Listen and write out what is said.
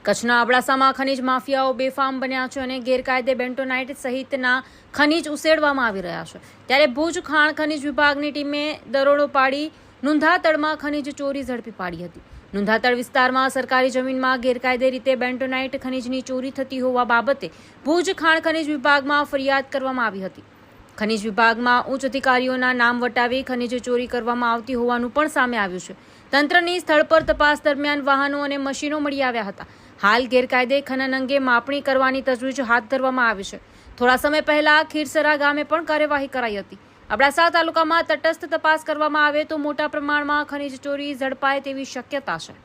કચ્છના અબડાસામાં ખનીજ માફિયાઓ બેફામ બન્યા છે અને ગેરકાયદે બેન્ટોનાઇટ સહિતના ખનીજ ઉસેડવામાં આવી રહ્યા છે। ત્યારે ભુજ ખાણ ખનીજ વિભાગની ટીમે દરોડો પાડી નુંધાતળમાં ખનીજ ચોરી ઝડપી પાડી હતી। નુંધાતળ વિસ્તારમાં સરકારી જમીનમાં ગેરકાયદે રીતે બેન્ટોનાઇટ ખનીજની ચોરી થતી હોવા બાબતે ભુજ ખાણ ખનીજ વિભાગમાં ફરિયાદ કરવામાં આવી હતી। ખનીજ વિભાગમાં ઉચ્ચ અધિકારીઓના નામ વટાવી ખનીજ ચોરી કરવામાં આવતી હોવાનું પણ સામે આવ્યું છે। તંત્રની સ્થળ પર તપાસ દરમિયાન વાહનો અને મશીનો મળી આવ્યા હતા। હાલ ગેરકાયદે ખનન અંગે માપણી કરવાની તજવીજ હાથ ધરવામાં આવી છે। થોડા સમય પહેલા ખીરસરા ગામે પણ કાર્યવાહી કરાઈ હતી। અબડાસા તાલુકામાં તટસ્થ તપાસ કરવામાં આવે તો મોટા પ્રમાણમાં ખનીજ ચોરી ઝડપાય તેવી શક્યતા છે।